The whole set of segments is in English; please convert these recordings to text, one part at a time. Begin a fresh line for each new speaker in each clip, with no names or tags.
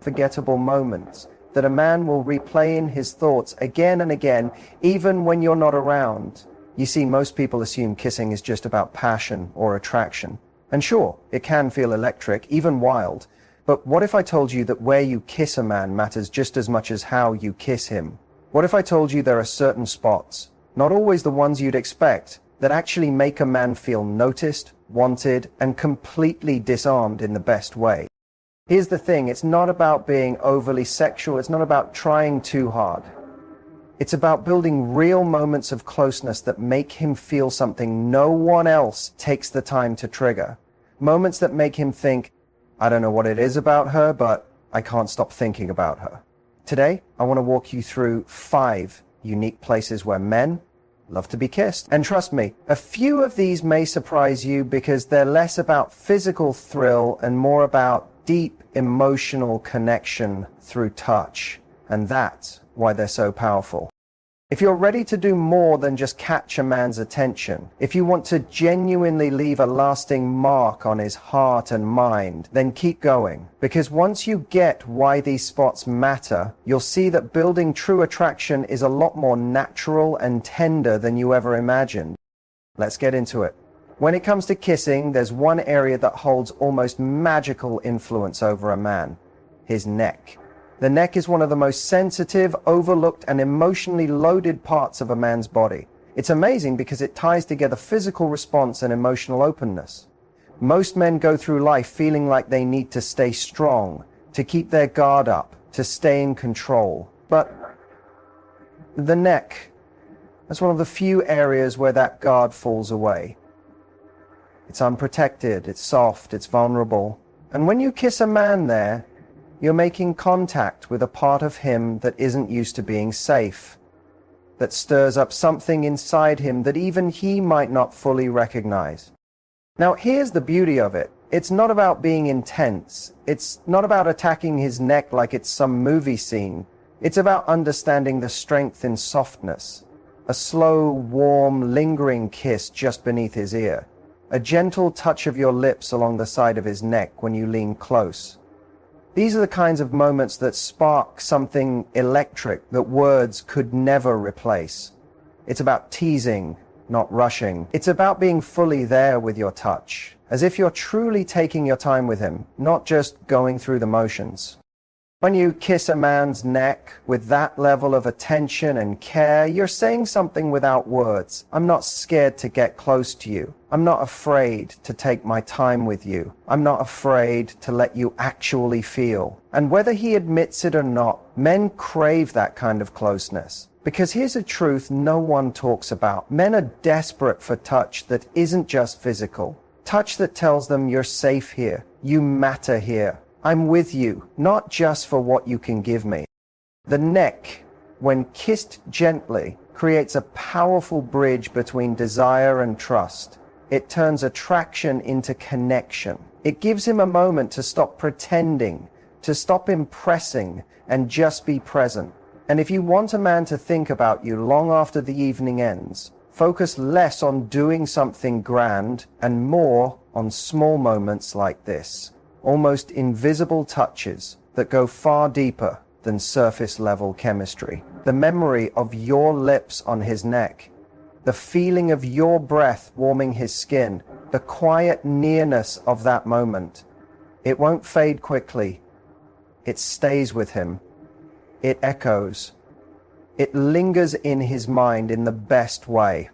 unforgettable moments that a man will replay in his thoughts again and again, even when you're not around. You see, most people assume kissing is just about passion or attraction. And sure, it can feel electric, even wild. But what if I told you that where you kiss a man matters just as much as how you kiss him? What if I told you there are certain spots, not always the ones you'd expect, that actually make a man feel noticed, wanted, and completely disarmed in the best way? Here's the thing, it's not about being overly sexual, it's not about trying too hard. It's about building real moments of closeness that make him feel something no one else takes the time to trigger. Moments that make him think, I don't know what it is about her, but I can't stop thinking about her. Today, I want to walk you through 5 unique places where men love to be kissed. And trust me, a few of these may surprise you because they're less about physical thrill and more about deep emotional connection through touch. And that's why they're so powerful. If you're ready to do more than just catch a man's attention, if you want to genuinely leave a lasting mark on his heart and mind, then keep going. Because once you get why these spots matter, you'll see that building true attraction is a lot more natural and tender than you ever imagined. Let's get into it. When it comes to kissing, there's one area that holds almost magical influence over a man: his neck. The neck is one of the most sensitive, overlooked, and emotionally loaded parts of a man's body. It's amazing because it ties together physical response and emotional openness. Most men go through life feeling like they need to stay strong, to keep their guard up, to stay in control. But the neck, that's one of the few areas where that guard falls away. It's unprotected, it's soft, it's vulnerable. And when you kiss a man there, you're making contact with a part of him that isn't used to being safe, that stirs up something inside him that even he might not fully recognize. Now, here's the beauty of it. It's not about being intense. It's not about attacking his neck like it's some movie scene. It's about understanding the strength in softness. A slow, warm, lingering kiss just beneath his ear. A gentle touch of your lips along the side of his neck when you lean close. These are the kinds of moments that spark something electric that words could never replace. It's about teasing, not rushing. It's about being fully there with your touch, as if you're truly taking your time with him, not just going through the motions. When you kiss a man's neck with that level of attention and care, you're saying something without words. I'm not scared to get close to you. I'm not afraid to take my time with you. I'm not afraid to let you actually feel. And whether he admits it or not, men crave that kind of closeness. Because here's a truth no one talks about. Men are desperate for touch that isn't just physical. Touch that tells them you're safe here. You matter here. I'm with you, not just for what you can give me. The neck, when kissed gently, creates a powerful bridge between desire and trust. It turns attraction into connection. It gives him a moment to stop pretending, to stop impressing, and just be present. And if you want a man to think about you long after the evening ends, focus less on doing something grand and more on small moments like this. Almost invisible touches that go far deeper than surface level chemistry. The memory of your lips on his neck, the feeling of your breath warming his skin, the quiet nearness of that moment. It won't fade quickly. It stays with him. It echoes. It lingers in his mind in the best way.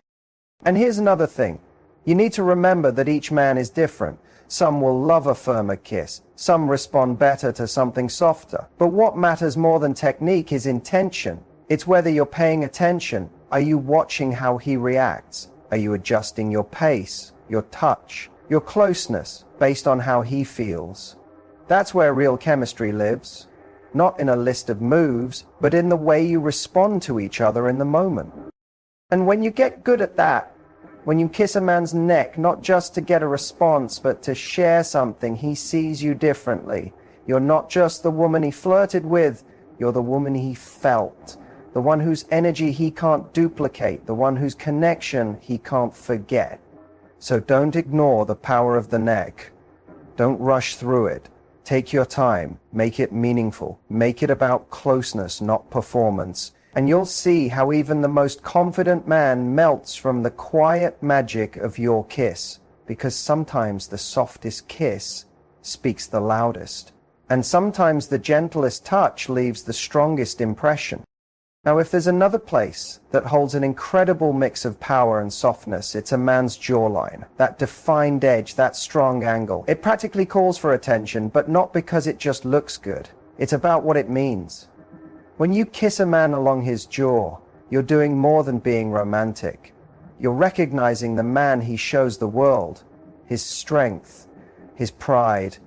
And here's another thing. You need to remember that each man is different. Some will love a firmer kiss. Some respond better to something softer. But what matters more than technique is intention. It's whether you're paying attention. Are you watching how he reacts? Are you adjusting your pace, your touch, your closeness based on how he feels? That's where real chemistry lives. Not in a list of moves, but in the way you respond to each other in the moment. And when you get good at that, when you kiss a man's neck, not just to get a response, but to share something, he sees you differently. You're not just the woman he flirted with, you're the woman he felt. The one whose energy he can't duplicate, the one whose connection he can't forget. So don't ignore the power of the neck. Don't rush through it. Take your time, make it meaningful, make it about closeness, not performance, and you'll see how even the most confident man melts from the quiet magic of your kiss, because sometimes the softest kiss speaks the loudest, and sometimes the gentlest touch leaves the strongest impression. Now, if there's another place that holds an incredible mix of power and softness, it's a man's jawline, that defined edge, that strong angle. It practically calls for attention, but not because it just looks good. It's about what it means. When you kiss a man along his jaw, you're doing more than being romantic. You're recognizing the man he shows the world, his strength, his pride,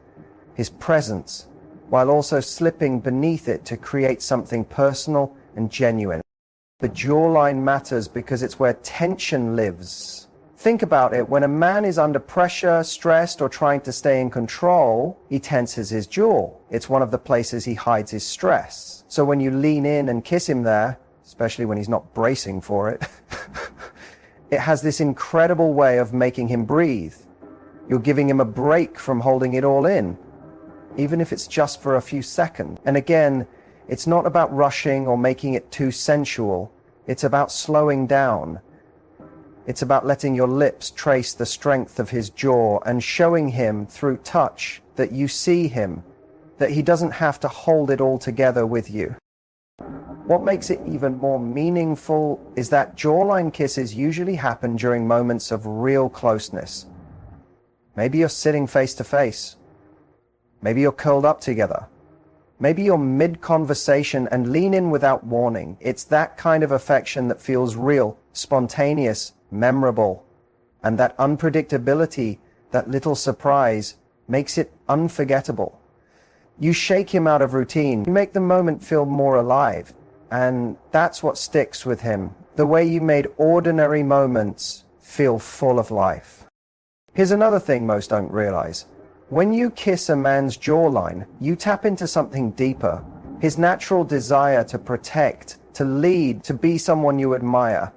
his presence, while also slipping beneath it to create something personal and genuine. The jawline matters because it's where tension lives. Think about it. When a man is under pressure, stressed, or trying to stay in control, he tenses his jaw. It's one of the places he hides his stress. So when you lean in and kiss him there, especially when he's not bracing for it, it has this incredible way of making him breathe. You're giving him a break from holding it all in, even if it's just for a few seconds. And again, it's not about rushing or making it too sensual. It's about slowing down. It's about letting your lips trace the strength of his jaw and showing him through touch that you see him, that he doesn't have to hold it all together with you. What makes it even more meaningful is that jawline kisses usually happen during moments of real closeness. Maybe you're sitting face to face. Maybe you're curled up together. Maybe you're mid-conversation and lean in without warning. It's that kind of affection that feels real, spontaneous, memorable. And that unpredictability, that little surprise, makes it unforgettable. You shake him out of routine. You make the moment feel more alive. And that's what sticks with him. The way you made ordinary moments feel full of life. Here's another thing most don't realize. When you kiss a man's jawline, you tap into something deeper. His natural desire to protect, to lead, to be someone you admire.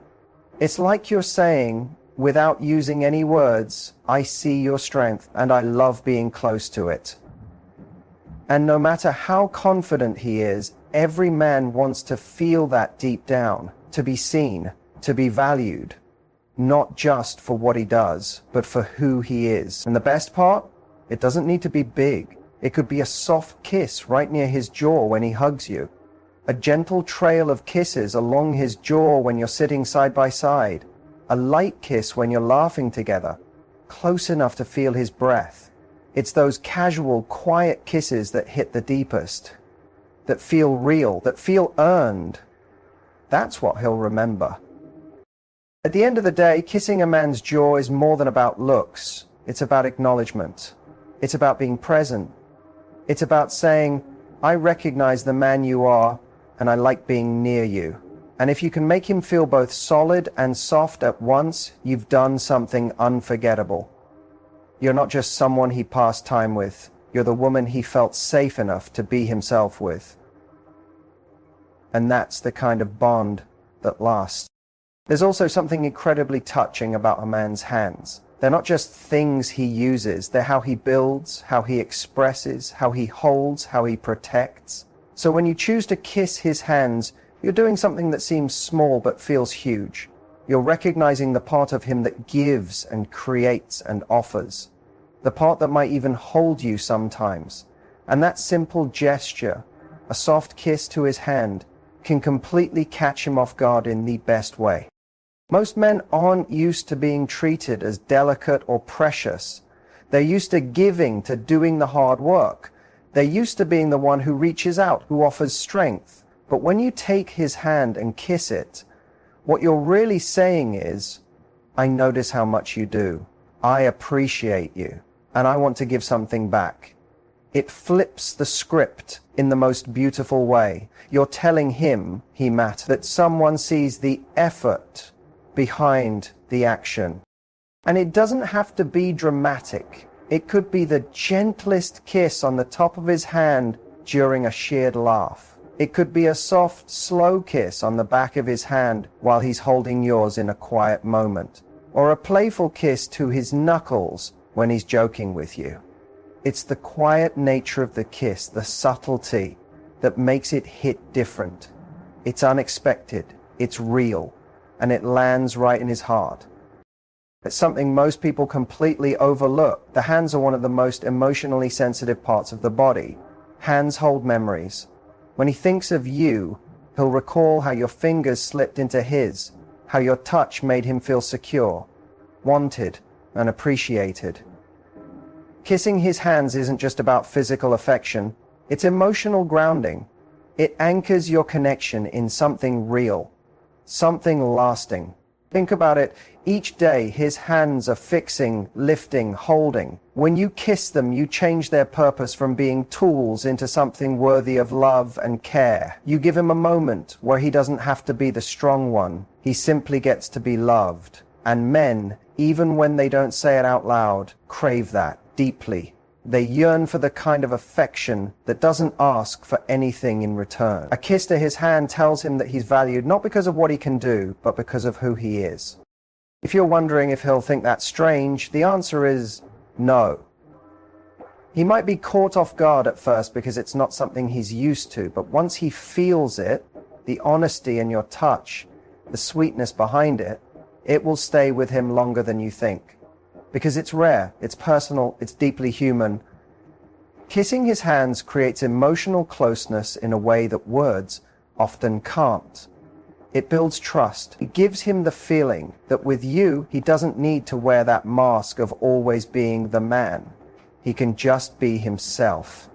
It's like you're saying, without using any words, I see your strength and I love being close to it. And no matter how confident he is, every man wants to feel that deep down, to be seen, to be valued. Not just for what he does, but for who he is. And the best part? It doesn't need to be big. It could be a soft kiss right near his jaw when he hugs you. A gentle trail of kisses along his jaw when you're sitting side by side. A light kiss when you're laughing together, close enough to feel his breath. It's those casual, quiet kisses that hit the deepest, that feel real, that feel earned. That's what he'll remember. At the end of the day, kissing a man's jaw is more than about looks. It's about acknowledgement. It's about being present. It's about saying, I recognize the man you are, and I like being near you. And if you can make him feel both solid and soft at once, you've done something unforgettable. You're not just someone he passed time with. You're the woman he felt safe enough to be himself with. And that's the kind of bond that lasts. There's also something incredibly touching about a man's hands. They're not just things he uses, they're how he builds, how he expresses, how he holds, how he protects. So when you choose to kiss his hands, you're doing something that seems small but feels huge. You're recognizing the part of him that gives and creates and offers. The part that might even hold you sometimes. And that simple gesture, a soft kiss to his hand, can completely catch him off guard in the best way. Most men aren't used to being treated as delicate or precious. They're used to giving, to doing the hard work. They're used to being the one who reaches out, who offers strength. But when you take his hand and kiss it, what you're really saying is, I notice how much you do. I appreciate you, and I want to give something back. It flips the script in the most beautiful way. You're telling him he matters, that someone sees the effort behind the action. And it doesn't have to be dramatic. It could be the gentlest kiss on the top of his hand during a shared laugh. It could be a soft, slow kiss on the back of his hand while he's holding yours in a quiet moment. Or a playful kiss to his knuckles when he's joking with you. It's the quiet nature of the kiss, the subtlety, that makes it hit different. It's unexpected, it's real, and it lands right in his heart. It's something most people completely overlook. The hands are one of the most emotionally sensitive parts of the body. Hands hold memories. When he thinks of you, he'll recall how your fingers slipped into his, how your touch made him feel secure, wanted, and appreciated. Kissing his hands isn't just about physical affection, it's emotional grounding. It anchors your connection in something real, something lasting. Think about it. Each day, his hands are fixing, lifting, holding. When you kiss them, you change their purpose from being tools into something worthy of love and care. You give him a moment where he doesn't have to be the strong one. He simply gets to be loved. And men, even when they don't say it out loud, crave that deeply. They yearn for the kind of affection that doesn't ask for anything in return. A kiss to his hand tells him that he's valued not because of what he can do, but because of who he is. If you're wondering if he'll think that's strange, the answer is no. He might be caught off guard at first because it's not something he's used to, but once he feels it, the honesty in your touch, the sweetness behind it, it will stay with him longer than you think. Because it's rare, it's personal, it's deeply human. Kissing his hands creates emotional closeness in a way that words often can't. It builds trust. It gives him the feeling that with you, he doesn't need to wear that mask of always being the man. He can just be himself.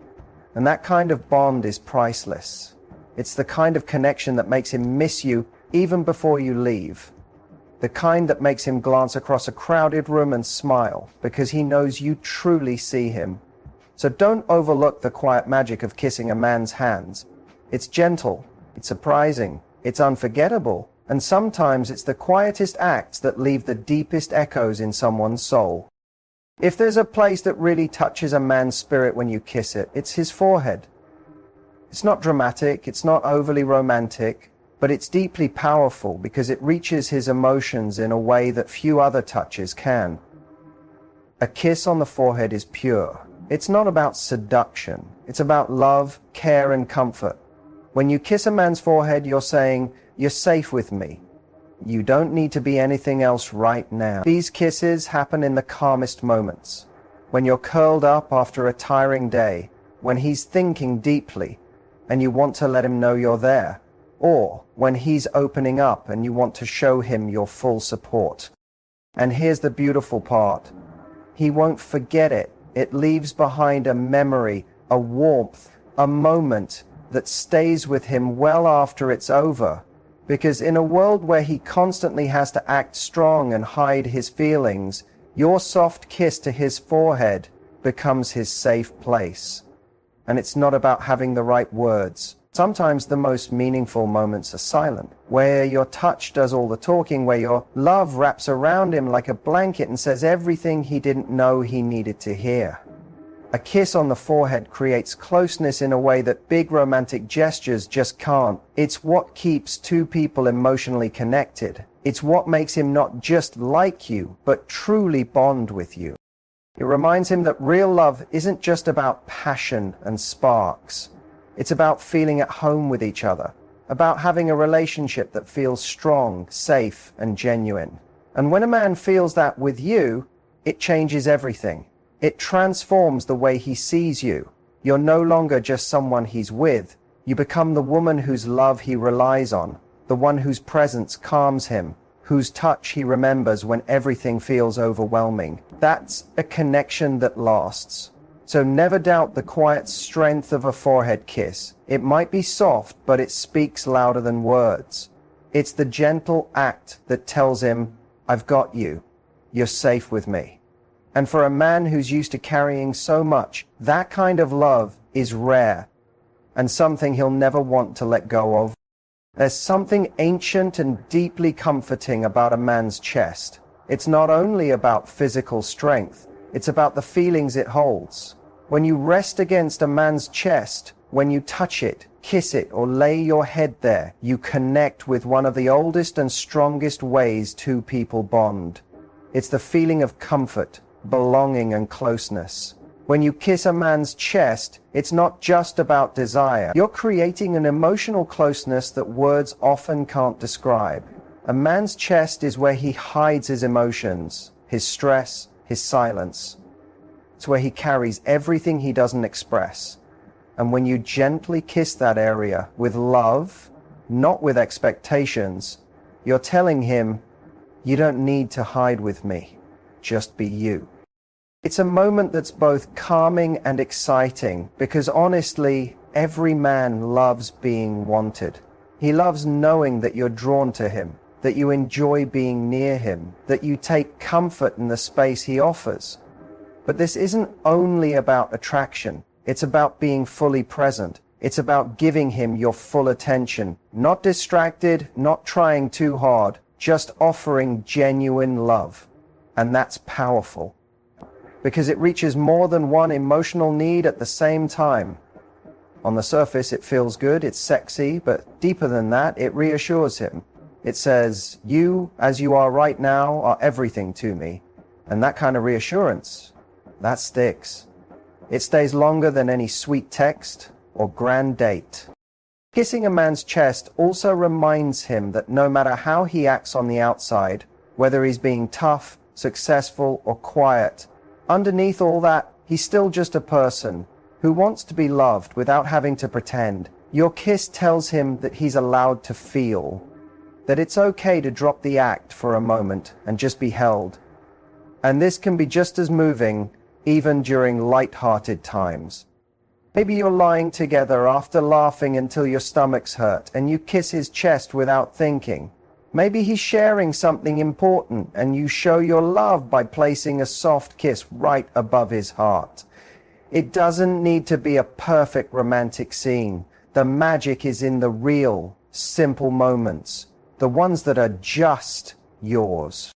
And that kind of bond is priceless. It's the kind of connection that makes him miss you even before you leave. The kind that makes him glance across a crowded room and smile because he knows you truly see him. So don't overlook the quiet magic of kissing a man's hands. It's gentle, it's surprising, it's unforgettable, and sometimes it's the quietest acts that leave the deepest echoes in someone's soul. If there's a place that really touches a man's spirit when you kiss it, it's his forehead. It's not dramatic, it's not overly romantic, but it's deeply powerful because it reaches his emotions in a way that few other touches can. A kiss on the forehead is pure. It's not about seduction. It's about love, care, and comfort. When you kiss a man's forehead, you're saying, "You're safe with me. You don't need to be anything else right now." These kisses happen in the calmest moments. When you're curled up after a tiring day, when he's thinking deeply, and you want to let him know you're there. Or when he's opening up and you want to show him your full support. And here's the beautiful part. He won't forget it. It leaves behind a memory, a warmth, a moment that stays with him well after it's over. Because in a world where he constantly has to act strong and hide his feelings, your soft kiss to his forehead becomes his safe place. And it's not about having the right words. Sometimes the most meaningful moments are silent, where your touch does all the talking, where your love wraps around him like a blanket and says everything he didn't know he needed to hear. A kiss on the forehead creates closeness in a way that big romantic gestures just can't. It's what keeps two people emotionally connected. It's what makes him not just like you, but truly bond with you. It reminds him that real love isn't just about passion and sparks. It's about feeling at home with each other, about having a relationship that feels strong, safe, and genuine. And when a man feels that with you, it changes everything. It transforms the way he sees you. You're no longer just someone he's with. You become the woman whose love he relies on, the one whose presence calms him, whose touch he remembers when everything feels overwhelming. That's a connection that lasts. So never doubt the quiet strength of a forehead kiss. It might be soft, but it speaks louder than words. It's the gentle act that tells him, "I've got you. You're safe with me." And for a man who's used to carrying so much, that kind of love is rare and something he'll never want to let go of. There's something ancient and deeply comforting about a man's chest. It's not only about physical strength, it's about the feelings it holds. When you rest against a man's chest, when you touch it, kiss it, or lay your head there, you connect with one of the oldest and strongest ways two people bond. It's the feeling of comfort, belonging, and closeness. When you kiss a man's chest, it's not just about desire. You're creating an emotional closeness that words often can't describe. A man's chest is where he hides his emotions, his stress, his silence. It's where he carries everything he doesn't express. And when you gently kiss that area with love, not with expectations, you're telling him, you don't need to hide with me, just be you. It's a moment that's both calming and exciting because honestly, every man loves being wanted. He loves knowing that you're drawn to him, that you enjoy being near him, that you take comfort in the space he offers. But this isn't only about attraction. It's about being fully present. It's about giving him your full attention, not distracted, not trying too hard, just offering genuine love. And that's powerful, because it reaches more than one emotional need at the same time. On the surface, it feels good, it's sexy, but deeper than that, it reassures him. It says, you, as you are right now, are everything to me. And that kind of reassurance, that sticks. It stays longer than any sweet text or grand date. Kissing a man's chest also reminds him that no matter how he acts on the outside, whether he's being tough, successful, or quiet, underneath all that, he's still just a person who wants to be loved without having to pretend. Your kiss tells him that he's allowed to feel, that it's okay to drop the act for a moment and just be held. And this can be just as moving, even during light-hearted times. Maybe you're lying together after laughing until your stomach's hurt, and you kiss his chest without thinking. Maybe he's sharing something important, and you show your love by placing a soft kiss right above his heart. It doesn't need to be a perfect romantic scene. The magic is in the real, simple moments, the ones that are just yours.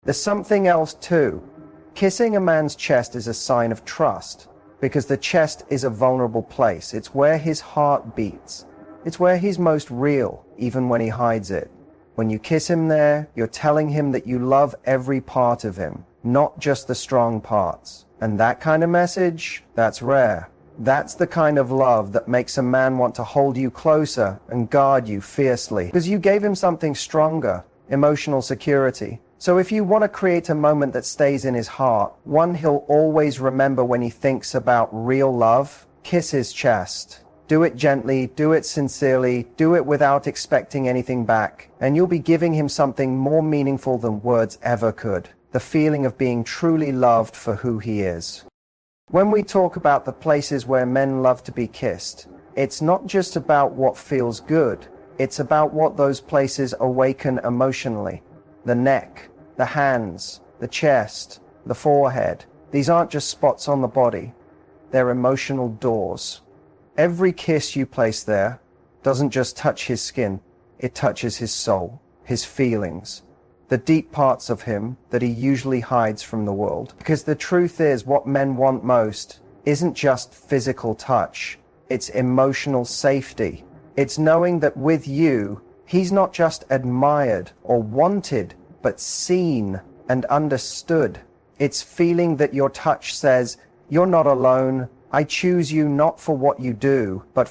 There's something else too. Kissing a man's chest is a sign of trust, because the chest is a vulnerable place. It's where his heart beats. It's where he's most real, even when he hides it. When you kiss him there, you're telling him that you love every part of him, not just the strong parts. And that kind of message, that's rare. That's the kind of love that makes a man want to hold you closer and guard you fiercely, because you gave him something stronger, emotional security. So if you want to create a moment that stays in his heart, one he'll always remember when he thinks about real love, kiss his chest. Do it gently, do it sincerely, do it without expecting anything back, and you'll be giving him something more meaningful than words ever could, the feeling of being truly loved for who he is. When we talk about the places where men love to be kissed, it's not just about what feels good, it's about what those places awaken emotionally. The neck, the hands, the chest, the forehead. These aren't just spots on the body, they're emotional doors. Every kiss you place there doesn't just touch his skin, it touches his soul, his feelings, the deep parts of him that he usually hides from the world. Because the truth is, what men want most isn't just physical touch, it's emotional safety. It's knowing that with you, he's not just admired or wanted, but seen and understood. It's feeling that your touch says, you're not alone. I choose you not for what you do, but